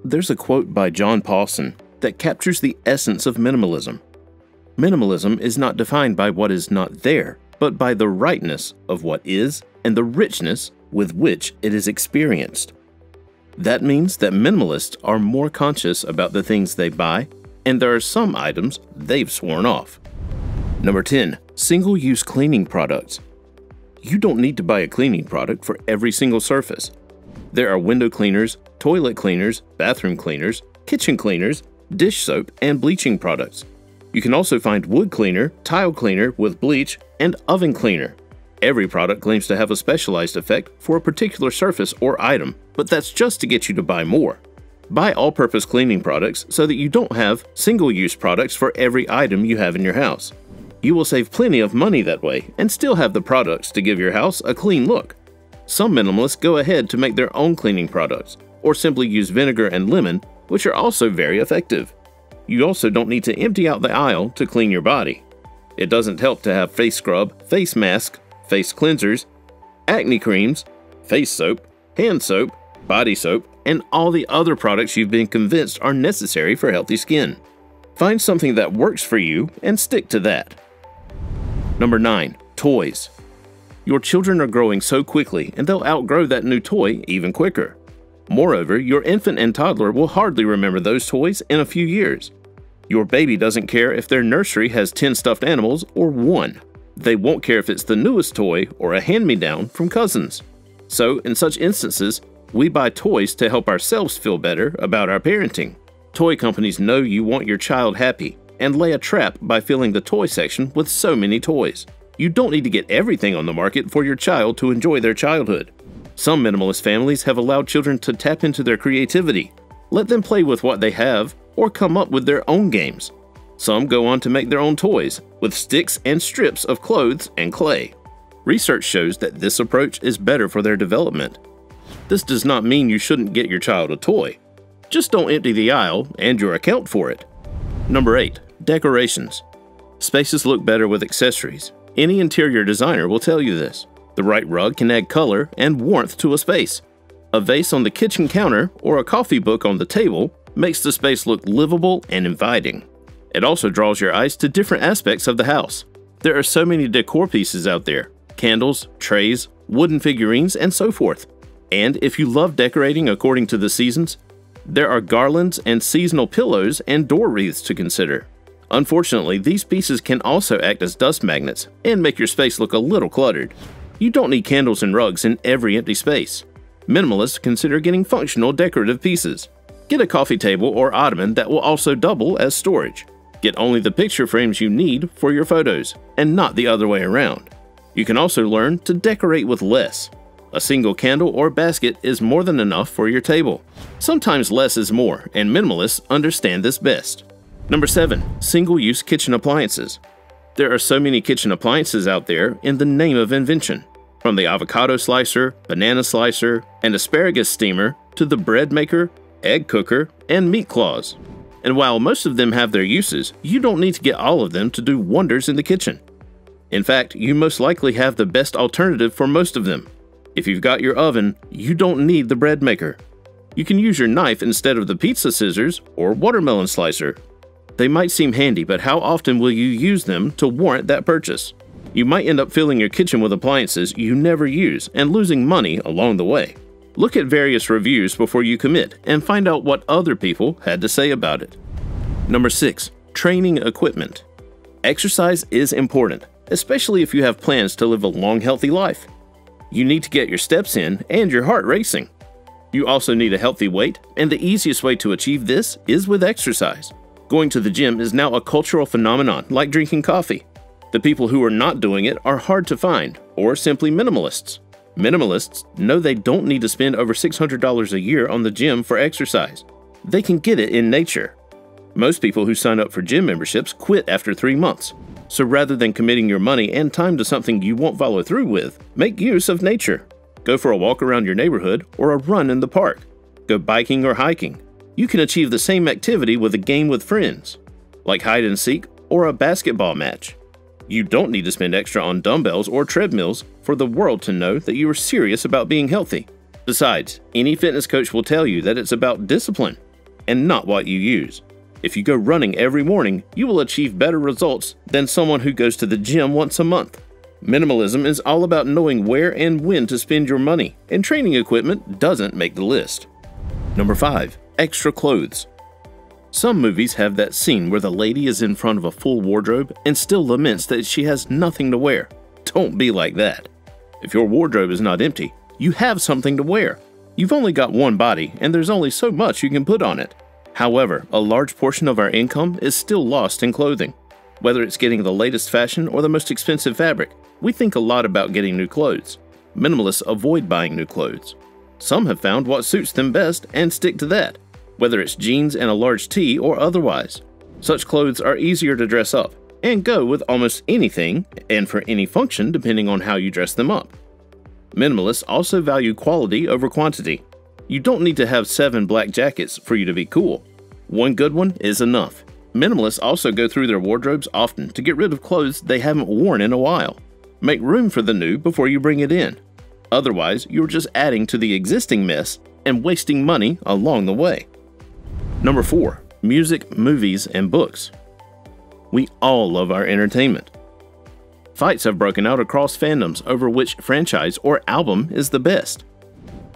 There's a quote by John Pawson that captures the essence of minimalism. Minimalism is not defined by what is not there, but by the rightness of what is and the richness with which it is experienced. That means that minimalists are more conscious about the things they buy, and there are some items they've sworn off. Number 10. Single-use cleaning products. You don't need to buy a cleaning product for every single surface. There are window cleaners, toilet cleaners, bathroom cleaners, kitchen cleaners, dish soap, and bleaching products. You can also find wood cleaner, tile cleaner with bleach, and oven cleaner. Every product claims to have a specialized effect for a particular surface or item, but that's just to get you to buy more. Buy all-purpose cleaning products so that you don't have single-use products for every item you have in your house. You will save plenty of money that way and still have the products to give your house a clean look. Some minimalists go ahead to make their own cleaning products, or simply use vinegar and lemon, which are also very effective. You also don't need to empty out the aisle to clean your body. It doesn't help to have face scrub, face mask, face cleansers, acne creams, face soap, hand soap, body soap, and all the other products you've been convinced are necessary for healthy skin. Find something that works for you and stick to that. Number 9. Toys. Your children are growing so quickly and they'll outgrow that new toy even quicker. Moreover, your infant and toddler will hardly remember those toys in a few years. Your baby doesn't care if their nursery has 10 stuffed animals or 1. They won't care if it's the newest toy or a hand-me-down from cousins. So, in such instances, we buy toys to help ourselves feel better about our parenting. Toy companies know you want your child happy and lay a trap by filling the toy section with so many toys. You don't need to get everything on the market for your child to enjoy their childhood. Some minimalist families have allowed children to tap into their creativity. Let them play with what they have or come up with their own games. Some go on to make their own toys with sticks and strips of clothes and clay. Research shows that this approach is better for their development. This does not mean you shouldn't get your child a toy. Just don't empty the aisle and your account for it. Number 8. Decorations. Spaces look better with accessories. Any interior designer will tell you this. The right rug can add color and warmth to a space. A vase on the kitchen counter or a coffee book on the table makes the space look livable and inviting. It also draws your eyes to different aspects of the house. There are so many decor pieces out there: candles, trays, wooden figurines, and so forth. And if you love decorating according to the seasons, there are garlands and seasonal pillows and door wreaths to consider. Unfortunately, these pieces can also act as dust magnets and make your space look a little cluttered. You don't need candles and rugs in every empty space. Minimalists consider getting functional decorative pieces. Get a coffee table or ottoman that will also double as storage. Get only the picture frames you need for your photos, and not the other way around. You can also learn to decorate with less. A single candle or basket is more than enough for your table. Sometimes less is more, and minimalists understand this best. Number 7. Single-use kitchen appliances. There are so many kitchen appliances out there in the name of invention. From the avocado slicer, banana slicer, and asparagus steamer to the bread maker, egg cooker, and meat claws. And while most of them have their uses, you don't need to get all of them to do wonders in the kitchen. In fact, you most likely have the best alternative for most of them. If you've got your oven, you don't need the bread maker. You can use your knife instead of the pizza scissors or watermelon slicer. They might seem handy, but how often will you use them to warrant that purchase? You might end up filling your kitchen with appliances you never use and losing money along the way. Look at various reviews before you commit and find out what other people had to say about it. Number 6. Training equipment. Exercise is important, especially if you have plans to live a long, healthy life. You need to get your steps in and your heart racing. You also need a healthy weight, and the easiest way to achieve this is with exercise. Going to the gym is now a cultural phenomenon like drinking coffee. The people who are not doing it are hard to find, or simply minimalists. Minimalists know they don't need to spend over $600 a year on the gym for exercise. They can get it in nature. Most people who sign up for gym memberships quit after 3 months. So rather than committing your money and time to something you won't follow through with, make use of nature. Go for a walk around your neighborhood or a run in the park. Go biking or hiking. You can achieve the same activity with a game with friends, like hide and seek or a basketball match. You don't need to spend extra on dumbbells or treadmills for the world to know that you are serious about being healthy. Besides, any fitness coach will tell you that it's about discipline. and not what you use. If you go running every morning, you will achieve better results than someone who goes to the gym once a month. Minimalism is all about knowing where and when to spend your money, and training equipment doesn't make the list. Number 5. Extra clothes. Some movies have that scene where the lady is in front of a full wardrobe and still laments that she has nothing to wear. Don't be like that. If your wardrobe is not empty, you have something to wear. You've only got one body, and there's only so much you can put on it. However, a large portion of our income is still lost in clothing. Whether it's getting the latest fashion or the most expensive fabric, we think a lot about getting new clothes. Minimalists avoid buying new clothes. Some have found what suits them best and stick to that, whether it's jeans and a large tee or otherwise. Such clothes are easier to dress up and go with almost anything and for any function depending on how you dress them up. Minimalists also value quality over quantity. You don't need to have 7 black jackets for you to be cool. One good one is enough. Minimalists also go through their wardrobes often to get rid of clothes they haven't worn in a while. Make room for the new before you bring it in. Otherwise, you're just adding to the existing mess and wasting money along the way. Number 4. Music, movies, and books. We all love our entertainment. Fights have broken out across fandoms over which franchise or album is the best.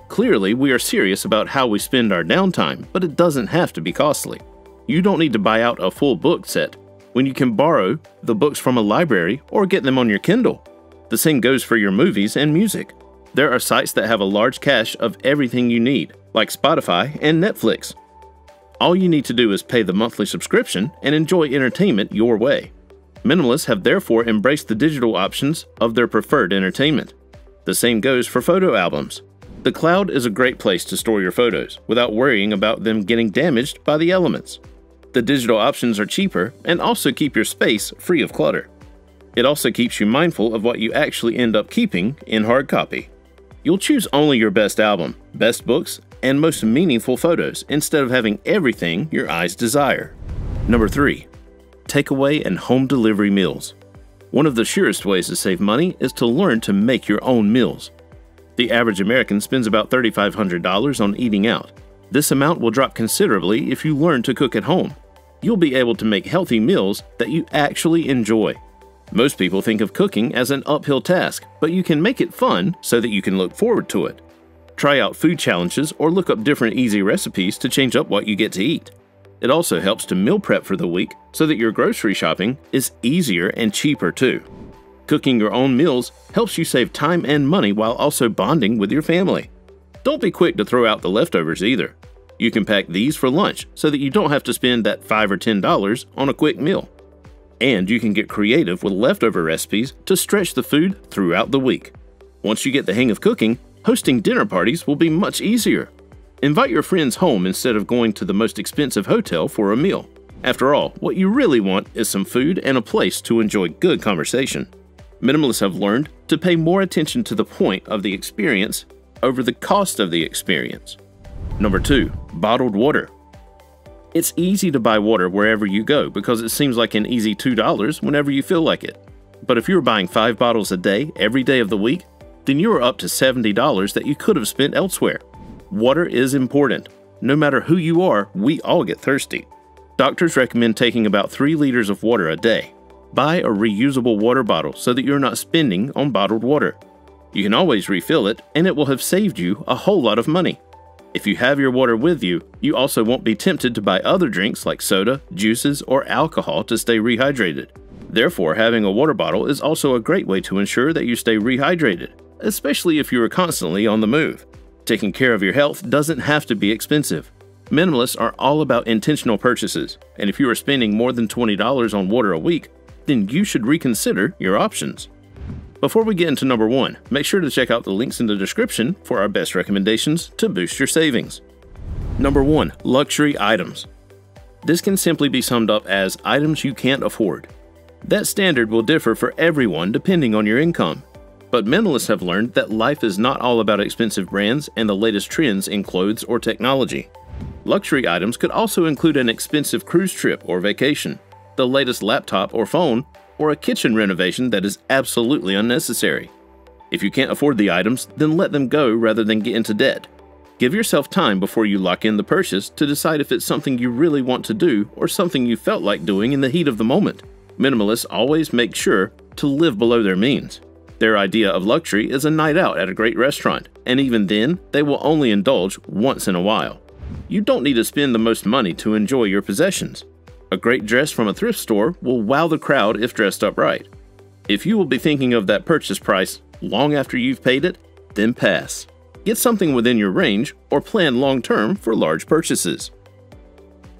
Clearly, we are serious about how we spend our downtime, but it doesn't have to be costly. You don't need to buy out a full book set when you can borrow the books from a library or get them on your Kindle. The same goes for your movies and music. There are sites that have a large cache of everything you need, like Spotify and Netflix. All you need to do is pay the monthly subscription and enjoy entertainment your way. Minimalists have therefore embraced the digital options of their preferred entertainment. The same goes for photo albums. The cloud is a great place to store your photos without worrying about them getting damaged by the elements. The digital options are cheaper and also keep your space free of clutter. It also keeps you mindful of what you actually end up keeping in hard copy. You'll choose only your best album, best books, and most meaningful photos instead of having everything your eyes desire. Number 3. Takeaway and home delivery meals. One of the surest ways to save money is to learn to make your own meals. The average American spends about $3,500 on eating out. This amount will drop considerably if you learn to cook at home. You'll be able to make healthy meals that you actually enjoy. Most people think of cooking as an uphill task, but you can make it fun so that you can look forward to it. Try out food challenges or look up different easy recipes to change up what you get to eat. It also helps to meal prep for the week so that your grocery shopping is easier and cheaper too. Cooking your own meals helps you save time and money while also bonding with your family. Don't be quick to throw out the leftovers either. You can pack these for lunch so that you don't have to spend that $5 or $10 on a quick meal. And you can get creative with leftover recipes to stretch the food throughout the week. Once you get the hang of cooking, hosting dinner parties will be much easier. Invite your friends home instead of going to the most expensive hotel for a meal. After all, what you really want is some food and a place to enjoy good conversation. Minimalists have learned to pay more attention to the point of the experience over the cost of the experience. Number 2. Bottled water. It's easy to buy water wherever you go because it seems like an easy $2 whenever you feel like it. But if you're buying 5 bottles a day, every day of the week, then you're up to $70 that you could have spent elsewhere. Water is important. No matter who you are, we all get thirsty. Doctors recommend taking about 3 liters of water a day. Buy a reusable water bottle so that you're not spending on bottled water. You can always refill it, and it will have saved you a whole lot of money. If you have your water with you, you also won't be tempted to buy other drinks like soda, juices, or alcohol to stay rehydrated. Therefore, having a water bottle is also a great way to ensure that you stay rehydrated, especially if you are constantly on the move. Taking care of your health doesn't have to be expensive. Minimalists are all about intentional purchases, and if you are spending more than $20 on water a week, then you should reconsider your options. Before we get into number 1, make sure to check out the links in the description for our best recommendations to boost your savings. Number 1. Luxury items. This can simply be summed up as items you can't afford. That standard will differ for everyone depending on your income. But minimalists have learned that life is not all about expensive brands and the latest trends in clothes or technology. Luxury items could also include an expensive cruise trip or vacation, the latest laptop or phone, or a kitchen renovation that is absolutely unnecessary. If you can't afford the items, then let them go rather than get into debt. Give yourself time before you lock in the purchase to decide if it's something you really want to do or something you felt like doing in the heat of the moment. Minimalists always make sure to live below their means. Their idea of luxury is a night out at a great restaurant, and even then, they will only indulge once in a while. You don't need to spend the most money to enjoy your possessions. A great dress from a thrift store will wow the crowd if dressed up right. If you will be thinking of that purchase price long after you've paid it, then pass. Get something within your range or plan long-term for large purchases.